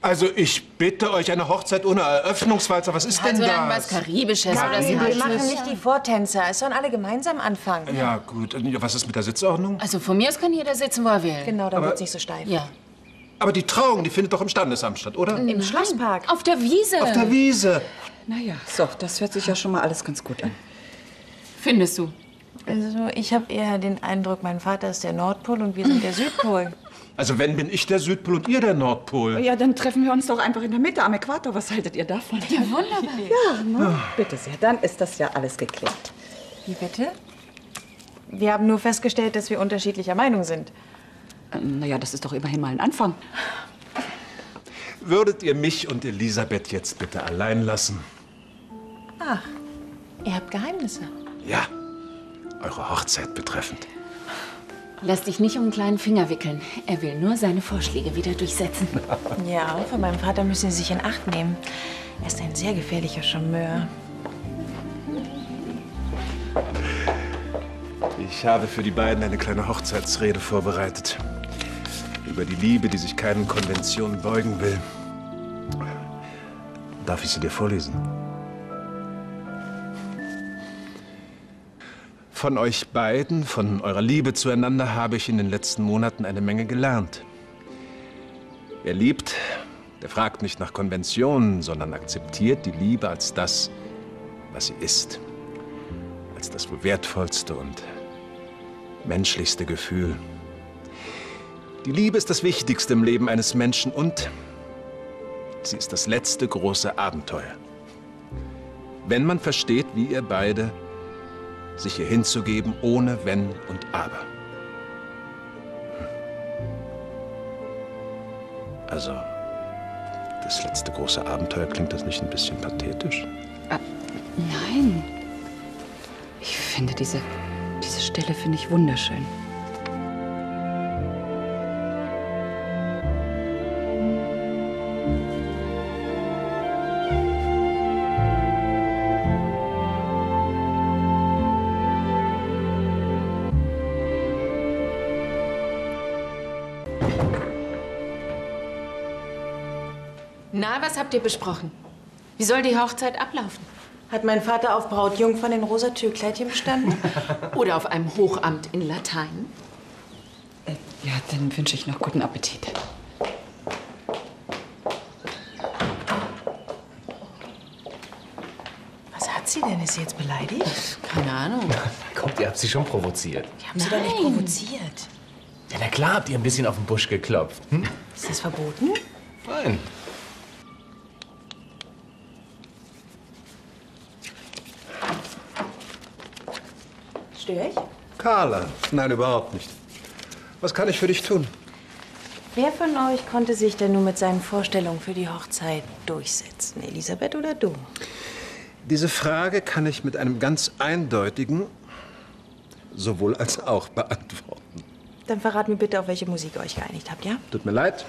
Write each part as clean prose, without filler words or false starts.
Also ich bitte euch, eine Hochzeit ohne Eröffnungswalzer, was ist denn Also das? dann was Karibisches oder Nein, so. wir machen nicht die Vortänzer. Es sollen alle gemeinsam anfangen. Ja gut, und was ist mit der Sitzordnung? Also von mir aus kann jeder sitzen, wo er will. Genau, dann wird's nicht so steif. Ja. Aber die Trauung, die findet doch im Standesamt statt, oder? Im Schlosspark. Auf der Wiese. Auf der Wiese. Naja, so, das hört sich ja schon mal alles ganz gut an. Findest du? Also ich habe eher den Eindruck, mein Vater ist der Nordpol und wir sind der Südpol. Also wenn bin ich der Südpol und ihr der Nordpol. Ja, dann treffen wir uns doch einfach in der Mitte am Äquator. Was haltet ihr davon? Ja, wunderbar. Ja, na, bitte sehr. Dann ist das ja alles geklärt. Wie bitte? Wir haben nur festgestellt, dass wir unterschiedlicher Meinung sind. Naja, das ist doch immerhin mal ein Anfang. Würdet ihr mich und Elisabeth jetzt bitte allein lassen? Ach, ihr habt Geheimnisse. Ja, eure Hochzeit betreffend. Lass dich nicht um einen kleinen Finger wickeln. Er will nur seine Vorschläge wieder durchsetzen. Ja, von meinem Vater müssen Sie sich in Acht nehmen. Er ist ein sehr gefährlicher Charmeur. Ich habe für die beiden eine kleine Hochzeitsrede vorbereitet. Über die Liebe, die sich keinen Konventionen beugen will. Darf ich sie dir vorlesen? Von euch beiden, von eurer Liebe zueinander, habe ich in den letzten Monaten eine Menge gelernt. Wer liebt, der fragt nicht nach Konventionen, sondern akzeptiert die Liebe als das, was sie ist. Als das wohl wertvollste und menschlichste Gefühl. Die Liebe ist das Wichtigste im Leben eines Menschen und sie ist das letzte große Abenteuer. Wenn man versteht, wie ihr beide sich ihr hinzugeben, ohne Wenn und Aber. Also, das letzte große Abenteuer, klingt das nicht ein bisschen pathetisch? Nein. Ich finde, diese Stelle finde ich wunderschön. Na, was habt ihr besprochen? Wie soll die Hochzeit ablaufen? Hat mein Vater auf Brautjungfern in rosa Türkleidchen bestanden? Oder auf einem Hochamt in Latein? Ja, dann wünsche ich noch guten Appetit. Was hat sie denn? Ist sie jetzt beleidigt? Keine Ahnung. Kommt, ihr habt sie schon provoziert. Die haben sie doch nicht provoziert. Ja, na klar habt ihr ein bisschen auf den Busch geklopft. Hm? Ist das verboten? Nein. Störe ich? Carla, nein, überhaupt nicht. Was kann ich für dich tun? Wer von euch konnte sich denn nun mit seinen Vorstellungen für die Hochzeit durchsetzen? Elisabeth oder du? Diese Frage kann ich mit einem ganz eindeutigen sowohl als auch beantworten. Dann verrat mir bitte, auf welche Musik ihr euch geeinigt habt, ja? Tut mir leid,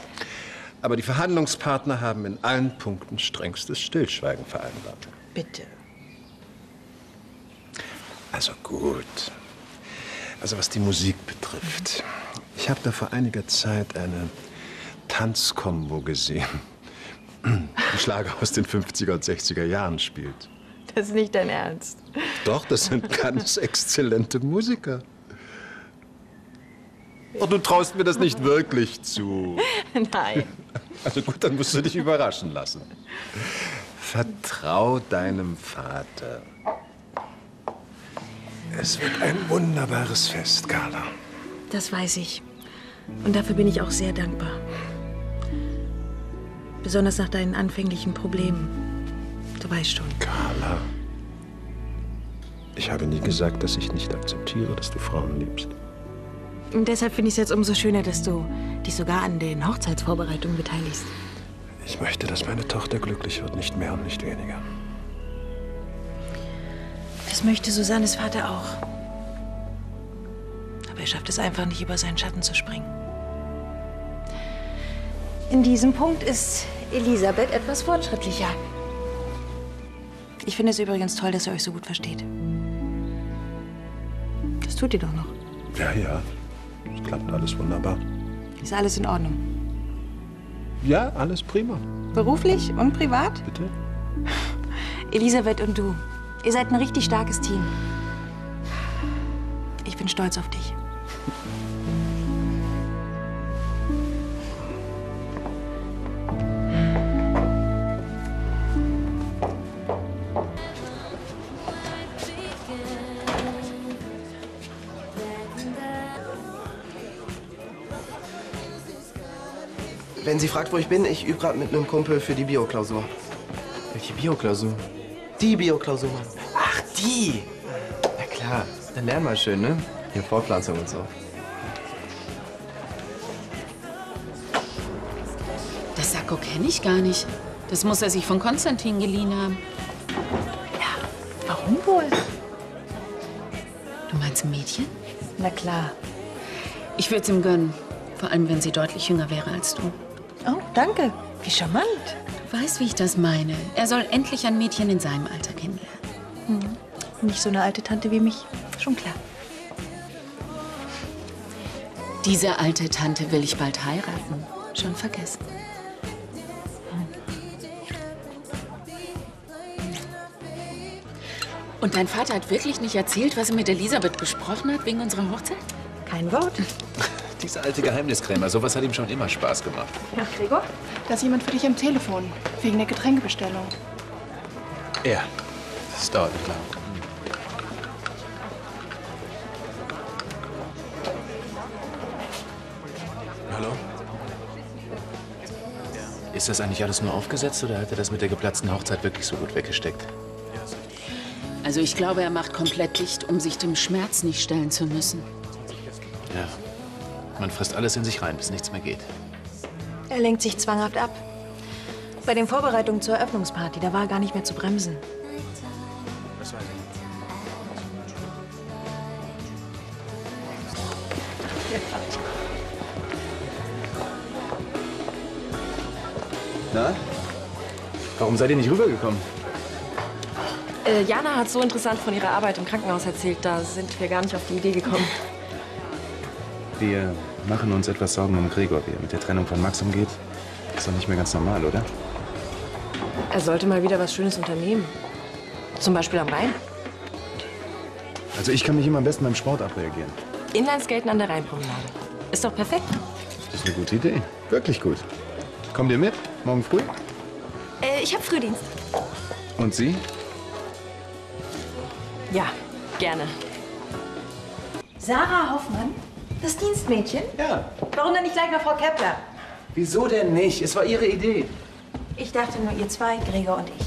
aber die Verhandlungspartner haben in allen Punkten strengstes Stillschweigen vereinbart. Bitte. Also gut. Also was die Musik betrifft. Ich habe da vor einiger Zeit eine Tanzkombo gesehen, die Schlager aus den 50er und 60er Jahren spielt. Das ist nicht dein Ernst. Doch, das sind ganz exzellente Musiker. Und du traust mir das nicht wirklich zu. Nein. Also gut, dann musst du dich überraschen lassen. Vertrau deinem Vater. Es wird ein wunderbares Fest, Carla. Das weiß ich. Und dafür bin ich auch sehr dankbar. Besonders nach deinen anfänglichen Problemen. Du weißt schon. Carla, ich habe nie gesagt, dass ich nicht akzeptiere, dass du Frauen liebst. Und deshalb finde ich es jetzt umso schöner, dass du dich sogar an den Hochzeitsvorbereitungen beteiligst. Ich möchte, dass meine Tochter glücklich wird, nicht mehr und nicht weniger. Das möchte Susannes Vater auch. Aber er schafft es einfach nicht, über seinen Schatten zu springen. In diesem Punkt ist Elisabeth etwas fortschrittlicher. Ich finde es übrigens toll, dass ihr euch so gut versteht. Das tut ihr doch noch. Ja, ja. Es klappt alles wunderbar. Ist alles in Ordnung. Ja, alles prima. Beruflich und privat? Bitte? Elisabeth und du, ihr seid ein richtig starkes Team. Ich bin stolz auf dich. Wenn sie fragt, wo ich bin, ich übe gerade mit einem Kumpel für die Bio-Klausur. Welche Bioklausur? Die Bio-Klausur, Mann. Ach, die! Na klar, dann lernen wir schön, ne? Hier, Fortpflanzung und so. Das Sakko kenne ich gar nicht. Das muss er sich von Konstantin geliehen haben. Ja, warum wohl? Du meinst ein Mädchen? Na klar. Ich würde es ihm gönnen. Vor allem, wenn sie deutlich jünger wäre als du. Oh, danke. Wie charmant. Du weißt, wie ich das meine. Er soll endlich ein Mädchen in seinem Alter kennenlernen. Nicht so eine alte Tante wie mich. Schon klar. Diese alte Tante will ich bald heiraten. Schon vergessen. Und dein Vater hat wirklich nicht erzählt, was er mit Elisabeth besprochen hat wegen unserer Hochzeit? Kein Wort. Dieser alte Geheimniskrämer, sowas hat ihm schon immer Spaß gemacht. Ja, Gregor? Da ist jemand für dich am Telefon, wegen der Getränkebestellung. Ja, das dauert nicht lang. Hallo? Ist das eigentlich alles nur aufgesetzt oder hat er das mit der geplatzten Hochzeit wirklich so gut weggesteckt? Also ich glaube, er macht komplett dicht, um sich dem Schmerz nicht stellen zu müssen. Ja. Man frisst alles in sich rein, bis nichts mehr geht. Er lenkt sich zwanghaft ab. Bei den Vorbereitungen zur Eröffnungsparty, da war er gar nicht mehr zu bremsen. Das weiß ich. Na? Warum seid ihr nicht rübergekommen? Jana hat so interessant von ihrer Arbeit im Krankenhaus erzählt, da sind wir gar nicht auf die Idee gekommen. Wir machen uns etwas Sorgen um Gregor, wie er mit der Trennung von Max umgeht. Ist doch nicht mehr ganz normal, oder? Er sollte mal wieder was Schönes unternehmen. Zum Beispiel am Rhein. Also ich kann mich immer am besten beim Sport abreagieren. Inlineskaten an der Rheinpromenade. Ist doch perfekt. Das ist eine gute Idee. Wirklich gut. Kommt ihr mit? Morgen früh? Ich hab Frühdienst. Und Sie? Ja, gerne. Sarah Hoffmann? Das Dienstmädchen? Ja. Warum denn nicht gleich mal Frau Kepler? Wieso denn nicht? Es war Ihre Idee. Ich dachte nur, ihr zwei, Gregor und ich.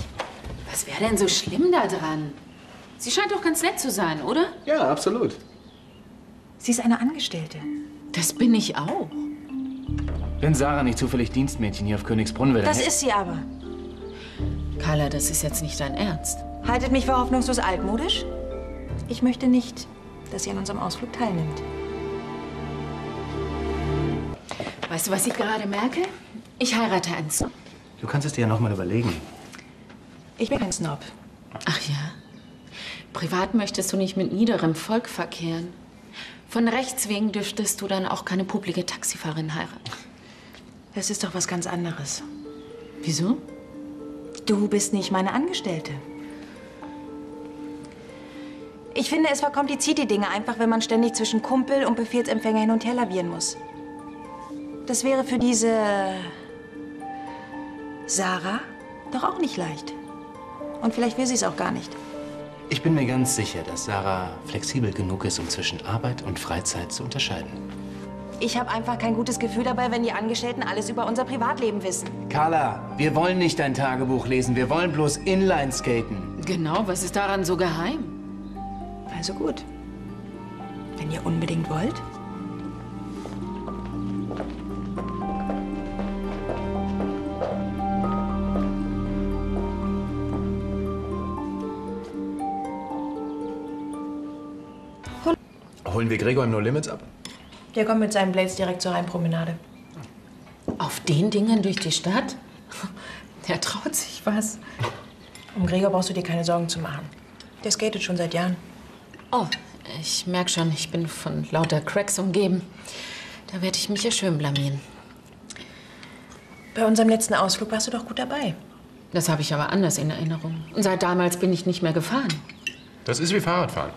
Was wäre denn so schlimm da dran? Sie scheint doch ganz nett zu sein, oder? Ja, absolut. Sie ist eine Angestellte. Das bin ich auch. Wenn Sarah nicht zufällig Dienstmädchen hier auf Königsbrunn wäre, Das ist sie aber. Carla, das ist jetzt nicht dein Ernst. Haltet mich für hoffnungslos altmodisch? Ich möchte nicht, dass sie an unserem Ausflug teilnimmt. Weißt du, was ich gerade merke? Ich heirate einen Snob. Du kannst es dir ja noch mal überlegen. Ich bin kein Snob. Ach ja. Privat möchtest du nicht mit niederem Volk verkehren. Von Rechts wegen dürftest du dann auch keine publike Taxifahrerin heiraten. Das ist doch was ganz anderes. Wieso? Du bist nicht meine Angestellte. Ich finde, es verkompliziert die Dinge einfach, wenn man ständig zwischen Kumpel und Befehlsempfänger hin und her lavieren muss. Das wäre für diese Sarah doch auch nicht leicht. Und vielleicht will sie es auch gar nicht. Ich bin mir ganz sicher, dass Sarah flexibel genug ist, um zwischen Arbeit und Freizeit zu unterscheiden. Ich habe einfach kein gutes Gefühl dabei, wenn die Angestellten alles über unser Privatleben wissen. Carla, wir wollen nicht dein Tagebuch lesen. Wir wollen bloß Inline-Skaten. Genau, was ist daran so geheim? Also gut. Wenn ihr unbedingt wollt. Holen wir Gregor im No Limits ab? Der kommt mit seinen Blades direkt zur Rheinpromenade. Auf den Dingen durch die Stadt? Der traut sich was. Um Gregor brauchst du dir keine Sorgen zu machen. Der skatet schon seit Jahren. Oh, ich merke schon, ich bin von lauter Cracks umgeben. Da werde ich mich ja schön blamieren. Bei unserem letzten Ausflug warst du doch gut dabei. Das habe ich aber anders in Erinnerung. Und seit damals bin ich nicht mehr gefahren. Das ist wie Fahrradfahren.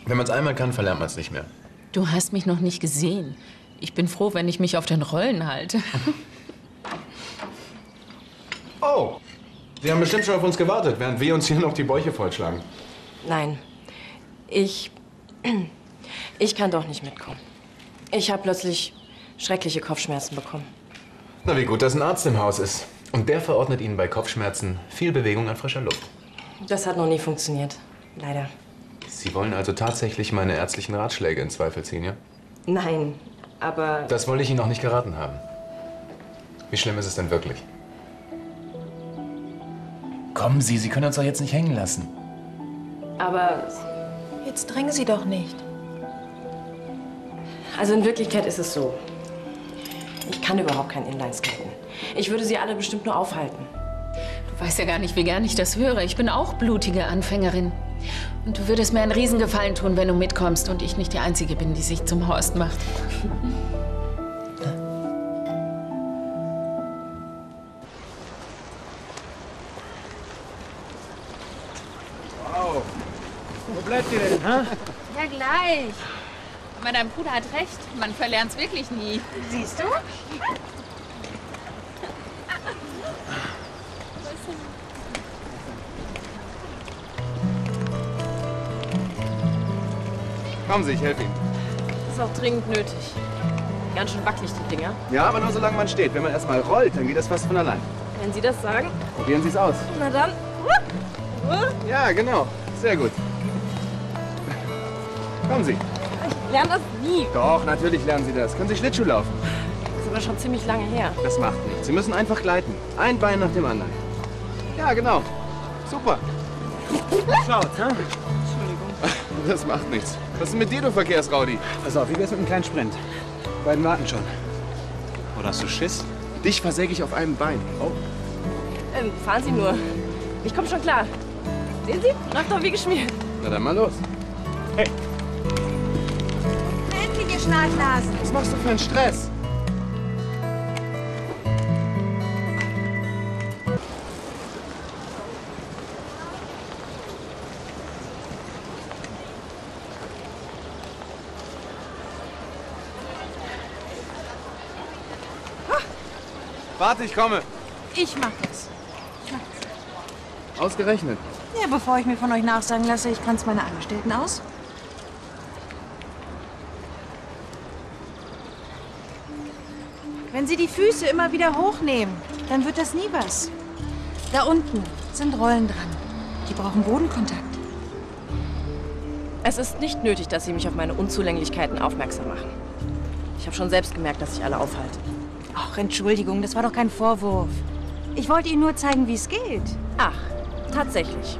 Wenn man es einmal kann, verlernt man es nicht mehr. Du hast mich noch nicht gesehen. Ich bin froh, wenn ich mich auf den Rollen halte. Oh, Sie haben bestimmt schon auf uns gewartet, während wir uns hier noch die Bäuche vollschlagen. Nein. Ich kann doch nicht mitkommen. Ich habe plötzlich schreckliche Kopfschmerzen bekommen. Na, wie gut, dass ein Arzt im Haus ist. Und der verordnet Ihnen bei Kopfschmerzen viel Bewegung an frischer Luft. Das hat noch nie funktioniert. Leider. Sie wollen also tatsächlich meine ärztlichen Ratschläge in Zweifel ziehen, ja? Nein, aber... Das wollte ich Ihnen auch nicht geraten haben. Wie schlimm ist es denn wirklich? Kommen Sie, Sie können uns doch jetzt nicht hängen lassen. Aber... Jetzt drängen Sie doch nicht. Also in Wirklichkeit ist es so. Ich kann überhaupt kein Inlineskaten. Ich würde Sie alle bestimmt nur aufhalten. Du weißt ja gar nicht, wie gern ich das höre. Ich bin auch blutige Anfängerin. Und du würdest mir einen Riesengefallen tun, wenn du mitkommst und ich nicht die Einzige bin, die sich zum Horst macht. Wow. Wo bleibt ihr denn, hä? Ja, gleich. Aber dein Bruder hat recht. Man verlernt's wirklich nie. Siehst du? Kommen Sie, ich helfe Ihnen. Das ist auch dringend nötig. Ganz schön wackelig, die Dinger. Ja, aber nur solange man steht. Wenn man erst mal rollt, dann geht das fast von allein. Wenn Sie das sagen. Probieren Sie es aus. Na dann. Ja, genau. Sehr gut. Kommen Sie. Ich lerne das nie. Doch, natürlich lernen Sie das. Können Sie Schlittschuh laufen? Das ist aber schon ziemlich lange her. Das macht nichts. Sie müssen einfach gleiten. Ein Bein nach dem anderen. Ja, genau. Super. Schaut, hä? Entschuldigung. Das macht nichts. Was ist denn mit dir, du Verkehrsraudi? Pass auf, wie wär's mit einem kleinen Sprint? Die beiden warten schon. Oder hast du Schiss? Dich versäge ich auf einem Bein. Oh. Fahren Sie nur. Ich komme schon klar. Sehen Sie? Läuft doch wie geschmiert. Na dann mal los. Hey. Endlich, ihr Schnarchnasen. Was machst du für einen Stress? Warte, ich komme. Ich mach das. Ausgerechnet. Ja, bevor ich mir von euch nachsagen lasse, ich kann's meine Angestellten aus. Wenn Sie die Füße immer wieder hochnehmen, dann wird das nie was. Da unten sind Rollen dran. Die brauchen Bodenkontakt. Es ist nicht nötig, dass Sie mich auf meine Unzulänglichkeiten aufmerksam machen. Ich habe schon selbst gemerkt, dass ich alle aufhalte. Ach, Entschuldigung, das war doch kein Vorwurf. Ich wollte Ihnen nur zeigen, wie es geht. Ach, tatsächlich.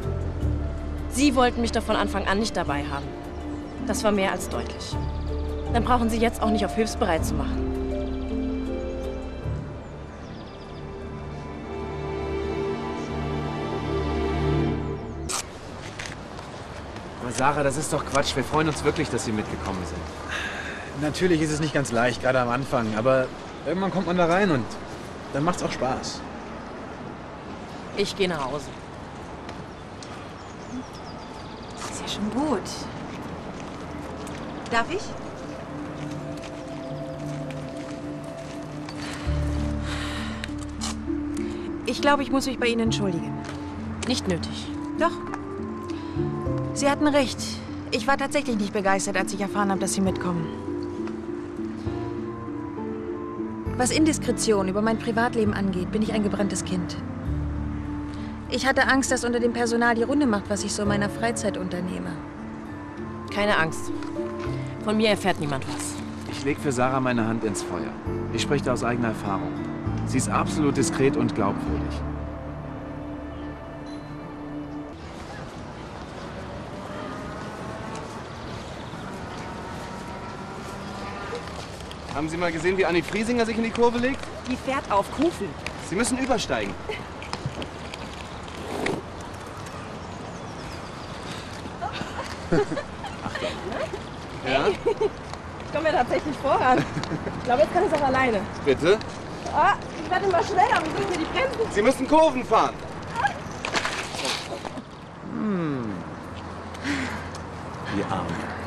Sie wollten mich doch von Anfang an nicht dabei haben. Das war mehr als deutlich. Dann brauchen Sie jetzt auch nicht auf hilfsbereit zu machen. Aber Sarah, das ist doch Quatsch. Wir freuen uns wirklich, dass Sie mitgekommen sind. Natürlich ist es nicht ganz leicht, gerade am Anfang, aber irgendwann kommt man da rein und dann macht's auch Spaß. Ich gehe nach Hause. Das ist ja schon gut. Darf ich? Ich glaube, ich muss mich bei Ihnen entschuldigen. Nicht nötig. Doch. Sie hatten recht. Ich war tatsächlich nicht begeistert, als ich erfahren habe, dass Sie mitkommen. Was Indiskretion über mein Privatleben angeht, bin ich ein gebranntes Kind. Ich hatte Angst, dass unter dem Personal die Runde macht, was ich so in meiner Freizeit unternehme. Keine Angst. Von mir erfährt niemand was. Ich lege für Sarah meine Hand ins Feuer. Ich spreche da aus eigener Erfahrung. Sie ist absolut diskret und glaubwürdig. Haben Sie mal gesehen, wie Annie Friesinger sich in die Kurve legt? Die fährt auf Kufen. Sie müssen übersteigen. Achtung. Ja? Ich komme ja tatsächlich voran. Ich glaube, jetzt kann ich es auch alleine. Bitte? Ah. Ich werde immer schneller. Wie sind hier die Bremsen? Sie müssen Kurven fahren. Die Arme.